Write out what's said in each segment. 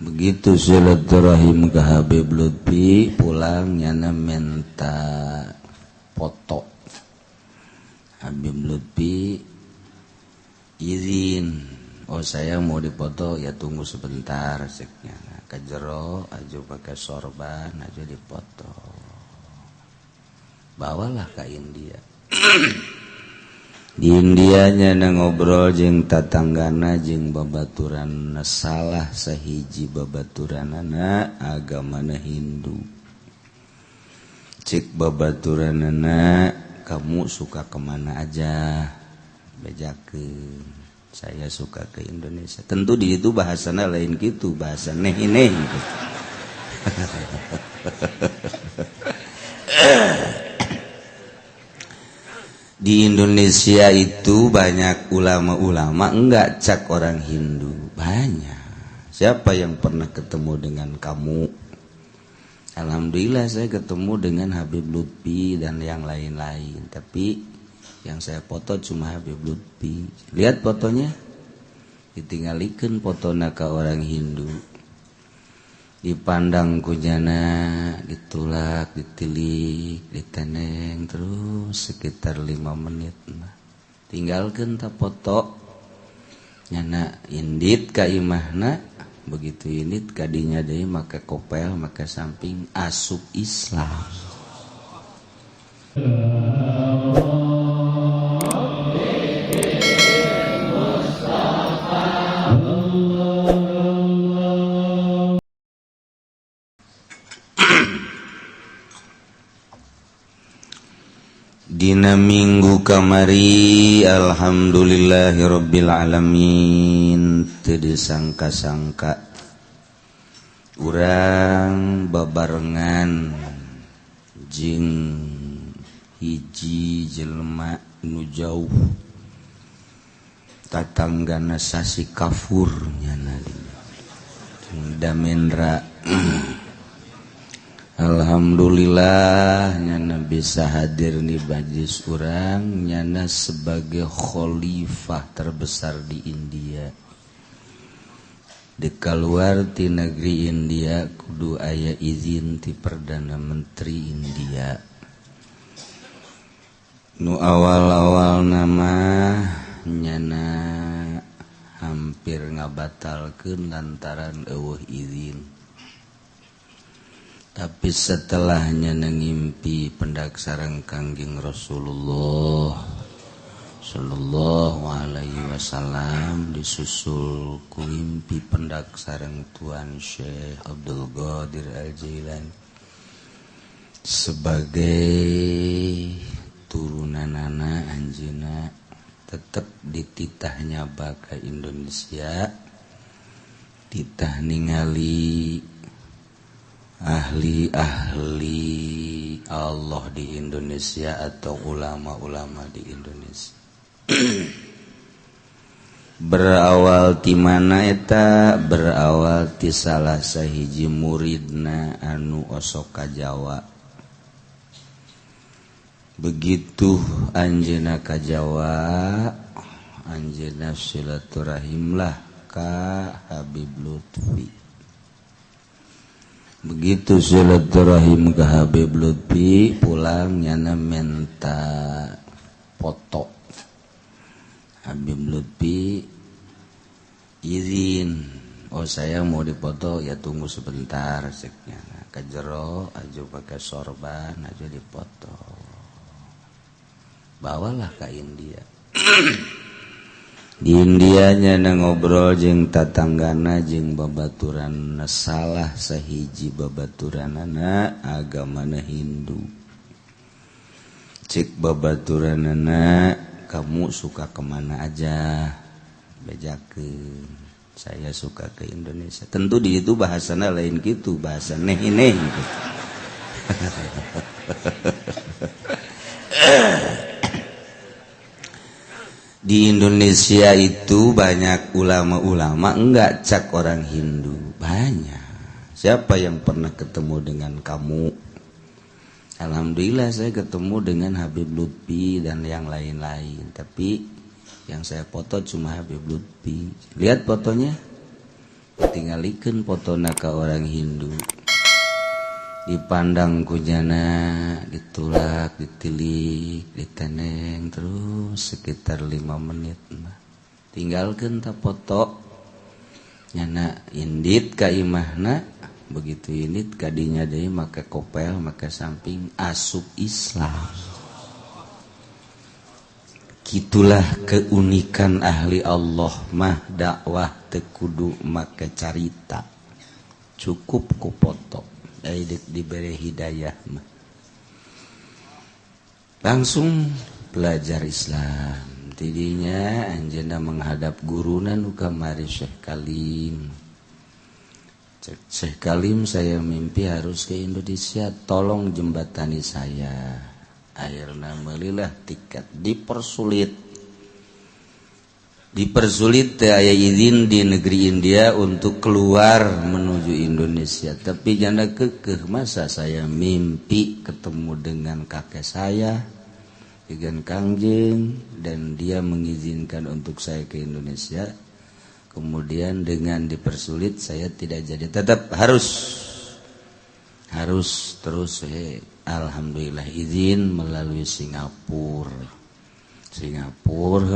Begitu silaturahim ke Habib Lutfi pulang nyana minta foto. Habib Lutfi izin, oh saya mau dipoto, ya tunggu sebentar seknya. Kajero aja pakai sorban aja dipoto. Bawalah ke India. Di Indianya ngobrol jeung tatanggana jeung babaturan salah sahiji babaturanana agamana Hindu. Cek babaturanana, kamu suka kemana aja? Bejakeun. Saya suka ke Indonesia. Tentu di itu bahasana lain gitu, bahasa neh-neh gitu. Di Indonesia itu banyak ulama-ulama, enggak cak orang Hindu, banyak. Siapa yang pernah ketemu dengan kamu? Alhamdulillah saya ketemu dengan Habib Lutfi dan yang lain-lain. Tapi yang saya foto cuma Habib Lutfi. Lihat fotonya, ditinggalikan fotona ke orang Hindu. Dipandang kujana, ditulak, ditilik, diteneng terus sekitar 5 menit. Tinggalkan tak foto, nyana indit ka imahna, begitu indit kadinya deui maka kopel, maka samping asup Islam. Dina minggu kamari alhamdulillahirabbil alamin, teu disangka-sangka urang babarengan jeung hiji jelema nu jauh tatanggana sasi kafur nyana Damendra. Alhamdulillah nyana bisa hadir di majlis urang, nyana sebagai khalifah terbesar di India. Di keluar ti negeri India kudu aya izin ti Perdana Menteri India. Nu awal-awal nama nyana hampir ngabatalkeun lantaran eueuh izin. Tapi setelahnya ngimpi pendak sareng Kangjeng Rasulullah sallallahu alaihi wasallam, disusul ku ngimpi pendak sareng Tuan Syekh Abdul Qadir Al-Jailani sebagai turunanana anjeunna tetep dititahnya baka Indonesia, titah ningali ahli-ahli Allah di Indonesia atau ulama-ulama di Indonesia. Berawal ti mana eta? Berawal ti salah sahiji muridna anu osok ka Jawa. Begitu anjeunna ka Jawa, anjeunna silaturahim lah ka Habib Lutfi. Begitu silaturahim ke Habib Lutfi pulang nyana minta foto. Habib Lutfi izin, oh saya mau dipoto, ya tunggu sebentar seknya. Kajero aja pakai sorban aja dipoto. Bawalah ke India. Di Indianya ngobrol jeung tatanggana jeung babaturan salah sahiji babaturanana agamana Hindu. Cek babaturanana, kamu suka kemana aja? Bejakeun. Saya suka ke Indonesia. Tentu di itu bahasana lain gitu, bahasa neh-neh gitu. Di Indonesia itu banyak ulama-ulama, enggak cak orang Hindu, banyak. Siapa yang pernah ketemu dengan kamu? Alhamdulillah saya ketemu dengan Habib Lutfi dan yang lain-lain. Tapi yang saya foto cuma Habib Lutfi. Lihat fotonya, tingalikeun fotona ka orang Hindu. Dipandang kujana, ditulak, ditilik, diteneng terus sekitar 5 menit mah. Tinggalkeun ta foto. Nyana indit ka imahna, begitu indit kadinya deui make kopel, make samping asup Islam. Kitulah keunikan ahli Allah mah dakwah teu kudu make carita. Cukup ku foto. Diberi hidayah mah. Langsung belajar Islam. Tidinya anjeunna menghadap guruna nu kamari Syekh Kalim. Syekh Kalim, saya mimpi harus ke Indonesia, tolong jembatani saya. Akhirna meulilah tiket, dipersulit teh aya izin di negeri India untuk keluar menuju Indonesia. Tapi janda kekeh, masa saya mimpi ketemu dengan kakek saya dengan Kangjeng dan dia mengizinkan untuk saya ke Indonesia. Kemudian dengan dipersulit saya tidak jadi, tetap harus terus. Alhamdulillah izin melalui Singapura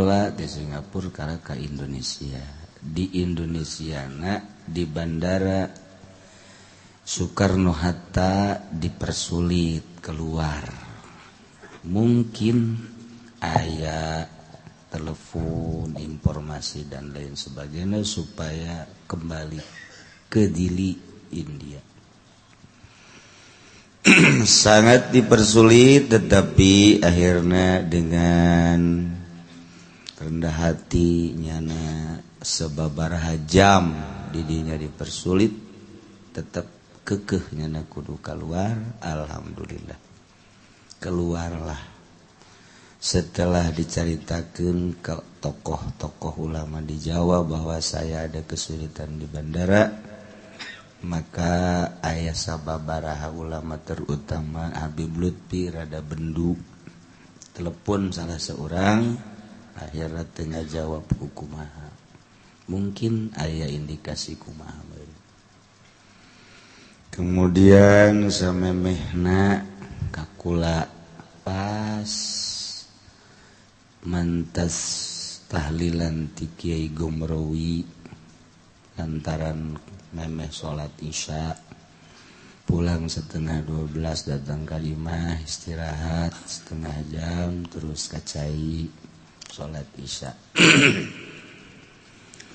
lah, di Singapura karena ke Indonesia. Di Indonesia di bandara Soekarno-Hatta dipersulit keluar. Mungkin aya telepon, informasi dan lain sebagainya supaya kembali ke Dili, India. Sangat dipersulit, tetapi akhirnya dengan rendah hati nyana sababaraha jam didinya dipersulit, tetap kekeh nyana kudu keluar. Alhamdulillah keluarlah. Setelah diceritakan ke tokoh-tokoh ulama di Jawa bahwa saya ada kesulitan di bandara, maka ayah sababaraha ulama terutama Habib Lutfi rada bendu, telepon salah seorang, akhirnya tengah jawab kumaha. Mungkin ayah indikasi kumaha. Kemudian samemehna kakula pas mantas tahlilan ti Kiai Gomrowi lantaran memeh sholat isya, pulang setengah 12 datang ke imah, istirahat setengah jam, terus kacai sholat isya.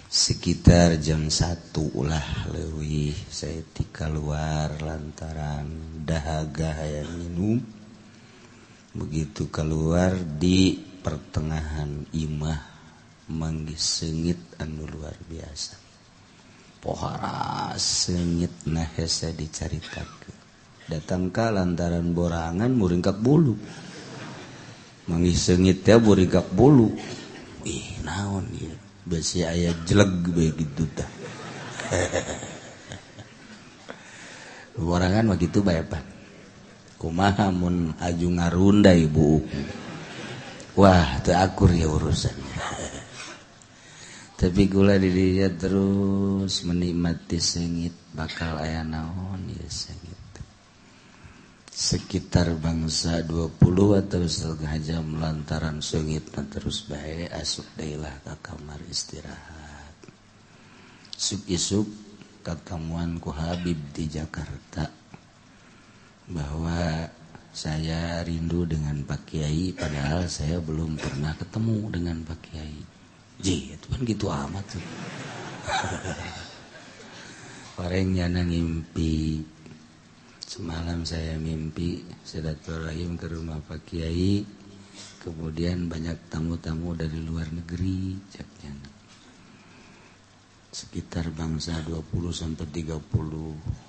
Sekitar jam 1 ulah leuwih saya keluar lantaran dahaga hayang minum. Begitu keluar di pertengahan imah manggih seungit anu luar biasa. Pohara seungit nah hese dicaritakeun. Datang ka lantaran borangan muringkak bulu. Manggih seungit teh muringkak bulu. Ih naon ieu? Besi aya jeleg begitu tah. Borangan mah kitu bae pan. Kumaha mun aju ngarunda ibu. Wah, teu akur ya urusan. Tapi kula di dinya terus menikmati seungit, bakal aya naon ya seungit. Sekitar bangsa 20 atau setengah jam lantaran seungitna terus bae, asup deulah ka kamar istirahat. Isuk ketemuan ku Habib di Jakarta bahwa saya rindu dengan Pak Kiai, padahal saya belum pernah ketemu dengan Pak Kiai. Itu kan gitu amat tuh. Orangnya ngimpi. Semalam saya mimpi silaturahim ke rumah Pak Kiai. Kemudian banyak tamu-tamu dari luar negeri. Sekitar bangsa 20-30.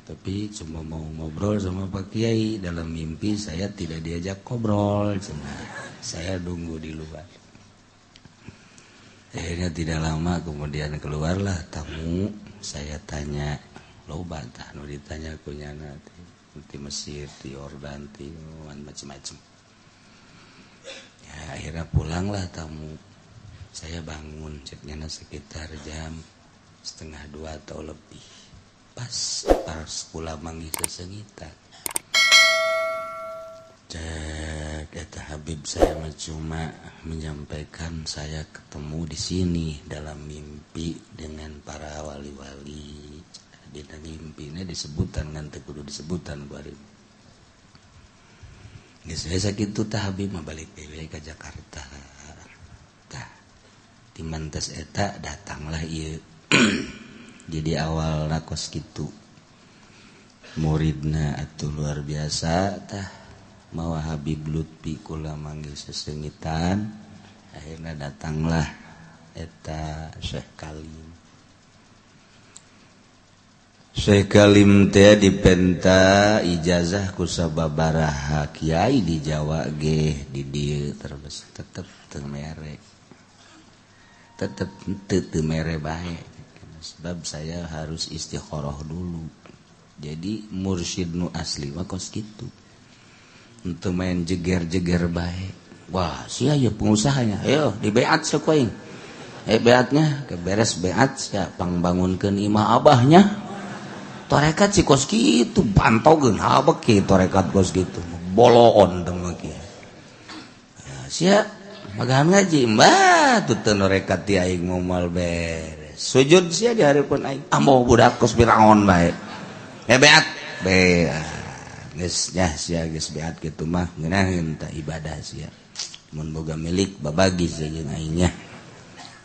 Tapi cuma mau ngobrol sama Pak Kiai. Dalam mimpi saya tidak diajak ngobrol. Saya nunggu di luar. Akhirnya tidak lama kemudian keluarlah tamu. Saya tanya, lo bantah nu ditanya kunyana di Mesir, di Yordan, di macam-macam. Ya akhirnya pulanglah tamu. Saya bangun ceknya sekitar jam setengah 2 atau lebih. Pas kula manggih sesengitan. Cek eta Habib saya cuma menyampaikan saya ketemu di sini dalam mimpi dengan para wali-wali. Di mimpinya disebutan kan teu kudu disebutan bari. Geus saya kitu tah Habib mah balik dewe ka Jakarta. Tah timantes eta datanglah ieu. Jadi awal nakos kitu. Muridna atuh luar biasa tah. Mawa Habib Lutfi kula manggil sesengitan. Akhirnya datanglah eta Syekh Kalim. Syekh Kalim teh dipenta ijazah ku sababaraha kiai di Jawa ge di dieu terus tetep teu mere. Tetep teu mere bae. Sebab saya harus istikharah dulu. Jadi mursyid nu asli mah kos kitu. Untuk main jeger-jeger baik. Wah, sia ya pengusahanya. Ayo di beat sakuing. Beatnya keberes beat sia pangbangunkeun imah abahnya. Torekat si kos kitu pantaukeun habek kieu torekat kos kitu. Boloon teh mah kieu. Ya, sia magahan ngaji mbah tuh torekat ti aing moal beres. Sujud sia di hareupeun aing. Ambo budak kos Firaun bae. Beat. Geus nya sia geus beat kitu mah ngeunaheun tah ibadah sia. Mun boga milik babagi sia jeung aing nya.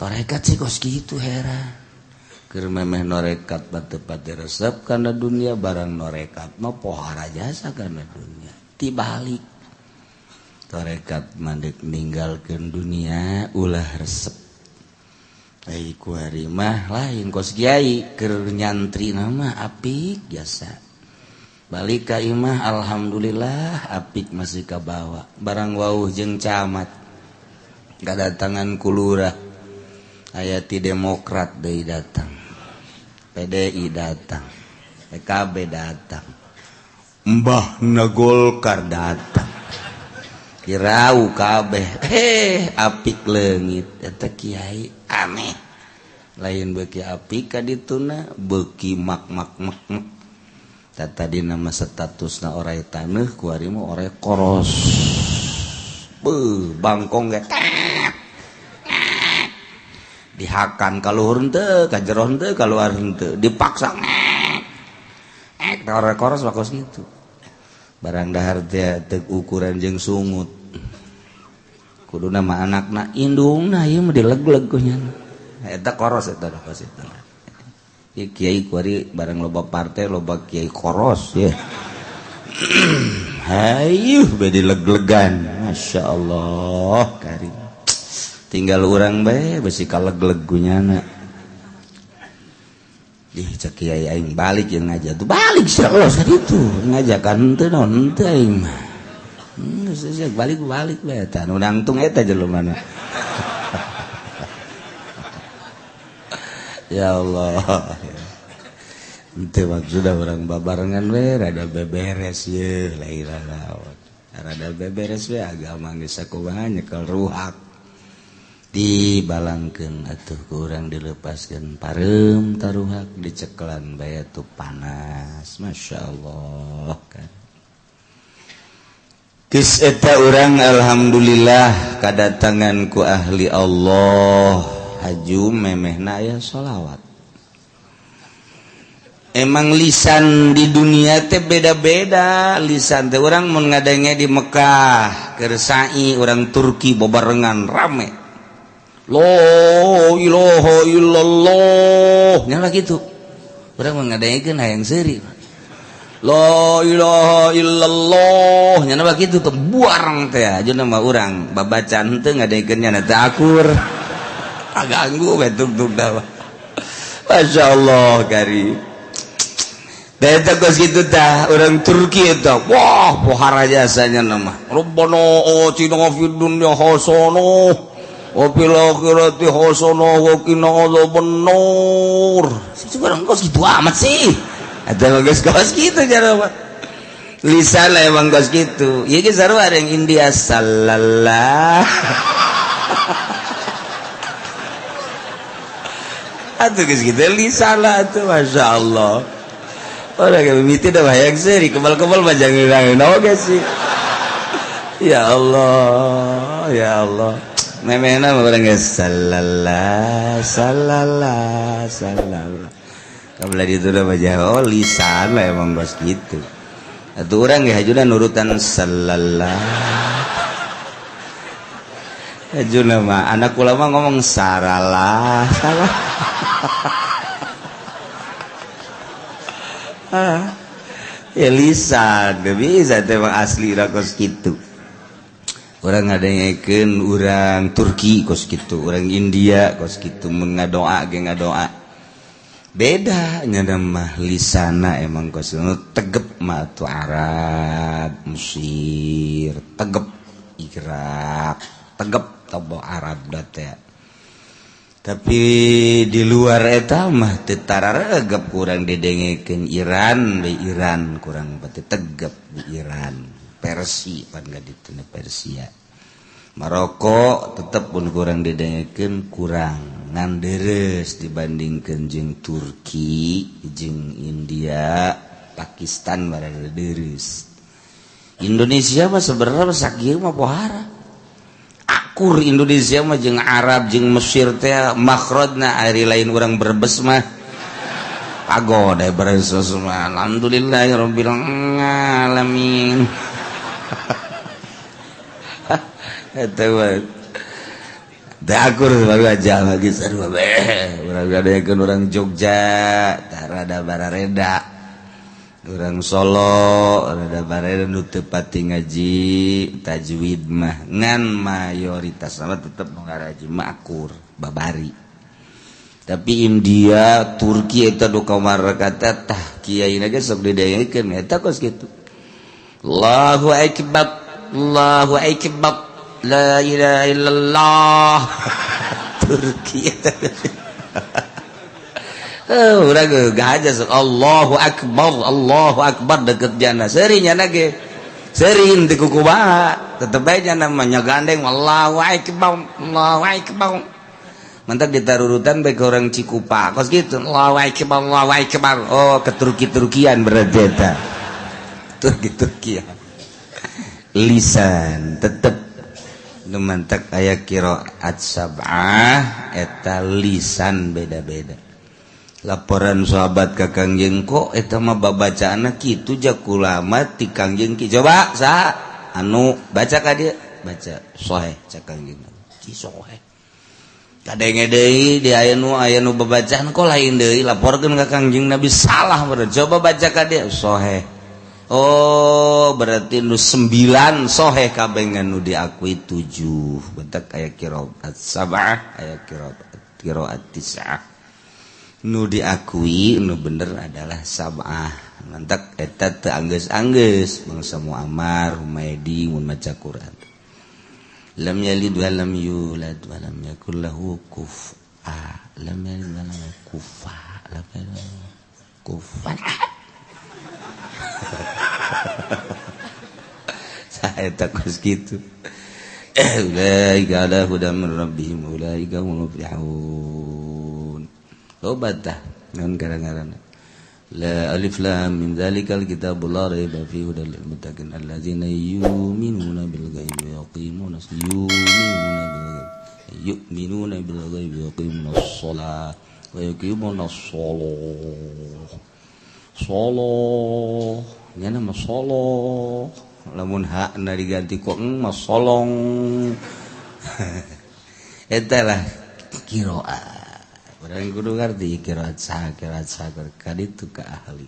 Torekat sih kos kitu heran. Keur memeh norekat teu pati resep kana dunia barang norekat mah pohara jasa kana dunia. Tibalik. Torekat mandek ninggalkeun dunia ulah resep. Ai ku hari mah lain kos kiai keur nyantri nama apik jasa. Balik ka imah alhamdulillah apik masih kabawa. Barang wauh jeung camat kadatangan ku lurah. Aya ti Demokrat deui datang. PDI datang. PKB datang. Mbahna Golkar datang. Kirau kabeh. Apik leungit eta kiai aneh. Lain beuki apik ka dituna beuki mak. Tadi nama statusna orai taneuh ku ari mah orai koros. Bangkong ge dihakan ka luhur henteu, ka jero henteu, ka luar henteu, dipaksa orai koros bakos kitu. Barang dahar teh teu ukuran jeung sungut. Kuduna mah anakna indungna ieu mah dileg-leg ku nya. Eta koros eta kos eta. Ya, kiai kuari barang loba partai loba kiai koros ya. Hayuh bedi leg-legan. Masya Allah karim. Tinggal urang bae besi kaleg-leg gunyana. Ih cek kiai aing balik yang ngajak tuh balik sia Allah saditu ngajakan teu naon teu aing mah. Geus balik bae eta nu nangtung eta jelemana. Ya Allah. Itu maksudnya orang babarengan we rada beberes ye laila lawan. Rada beberes we agama geus sakumaha nyekel ruhak. Dibalangkeun atuh ku urang dilepaskeun pareum taruhak dicekelan bae atuh panas. Masyaallah kan. Geus eta urang alhamdulillah kadatangan ku ahli Allah. Haju memehna aya sholawat. Emang lisan di dunia teh beda-beda. Lisan teh orang mun ngadenge di Mekah keur sa'i orang Turki bobarengan rame. La ilaha illallah. Nya kitu. Urang mun ngadengekeun hayang seuri. La ilaha illallah. Nya kitu teh buarang teh ajeuna mah urang babacaan henteu ngadengekeun nya teh akur. Ganggu betul-betul dah. Masya Allah kari. Data kos gitu dah orang Turki itu. Wah pohara jasanya nama. Rabbana atina fid dunya hasanah wa fil akhirati hasanah wa qina adzabannar. Sekarang kos gitu amat sih. Ada kos gitu cara apa? Lisan lah emang kos gitu. Iya ke sarua ada yang India sallallahu atuh geus kitu lisana atuh masyaallah. Orang mimiti dah hayang seri kebal-kebal majang ngeunang oge sih. Ya Allah, ya Allah. Memena orang geus sallallahu. Kabla ditu da baja lisan lah emang bos gitu. Atuh urang ge hajuna nurutan sallallahu. Hajuna mah anak ulama ngomong saralah, salah. Ya lisan bisa memang asli kos gitu. Orang ngadengekeun urang Turki kos gitu, orang India kos gitu mun ngadoa ge ngadoa. Beda nya mah lisana emang kos tegep mah tu Arab, Mesir, tegep Irak, tegep tobo Arab da teh. Tapi di luar eta mah teu tararegep kurang didengekeun Iran, Iran kurang pati tegep di Iran, Persia pan gadituna Persia. Maroko tetep pun kurang didengekeun kurang ngan deres dibandingkeun jeung Turki, jeung India, Pakistan barada deres. Indonesia mah sebenarnya sakieu mah pohara. Akur Indonesia mah jeung Arab jeung Mesir teh makhrajna ari lain urang Brebes mah pagoda beresos mah alhamdulillahirabbil alamin. Eta mah da akur baru aja lagi sarua beh urang gadekeun urang Jogja tah rada barareda. Urang Solo rada bareda nu teu pati ngaji tajwid mah ngan mayoritas sama tetep nu ngaraji mah akur babari. Tapi India, Turki eta nu kamar kata tah kiyaina ge sok didengekeun eta kos kitu. Allahu akbar, Allahu akbar, la ilaha illallah. Turki eta. Urang gahaja Allahu akbar deket jana serinya nage serin di kukubaha tetep aja namanya gandeng Allahu akbar mantap ditarurutan baik orang Cikupa kos gitu Allahu akbar oh ke Turkian berarti eta Turkian lisan tetep mantak aya qiraat sab'ah eta lisan beda-beda. Laporan sahabat ka Kangjeng kok eta mah babacaanna kitu jak ulama ti Kangjeng ki coba sa anu baca ka dieu baca sahih cak Kangjeng ki sahih kadenge deui di aya nu babacaan kok lain deui laporkeun ka Kangjeng Nabi salah bener coba baca ka dieu sahih oh berarti nu 9 sahih kabeh nu diakui 7 bentak aya qiraat sab'ah aya qiraat tis'ah nu diakui nu bener adalah sab'ah nantak eta teu anggeus-anggeus bangsa Muammar Humaydi mun maca Quran lam yalid wa lam yulad wa lam yakul lahu kufuwan lam yalid wa lam kufuwan saya takut gitu ulaika ala hudan min rabbihim ulaika humul muflihun obatah naon garang-garangna la alif lam mim zalikal kitabul la raiba fihi hudal lil muttaqin allazina yu'minuna bil ghaibi wa yuqimuna bil ghaibi wa yuqimunas shalah wa yuqimunas shalah nya mah solo lamun hak na diganti ku mah solong eta lah qiraat orang kudu ngerti kiraat sah kaditu ka ahli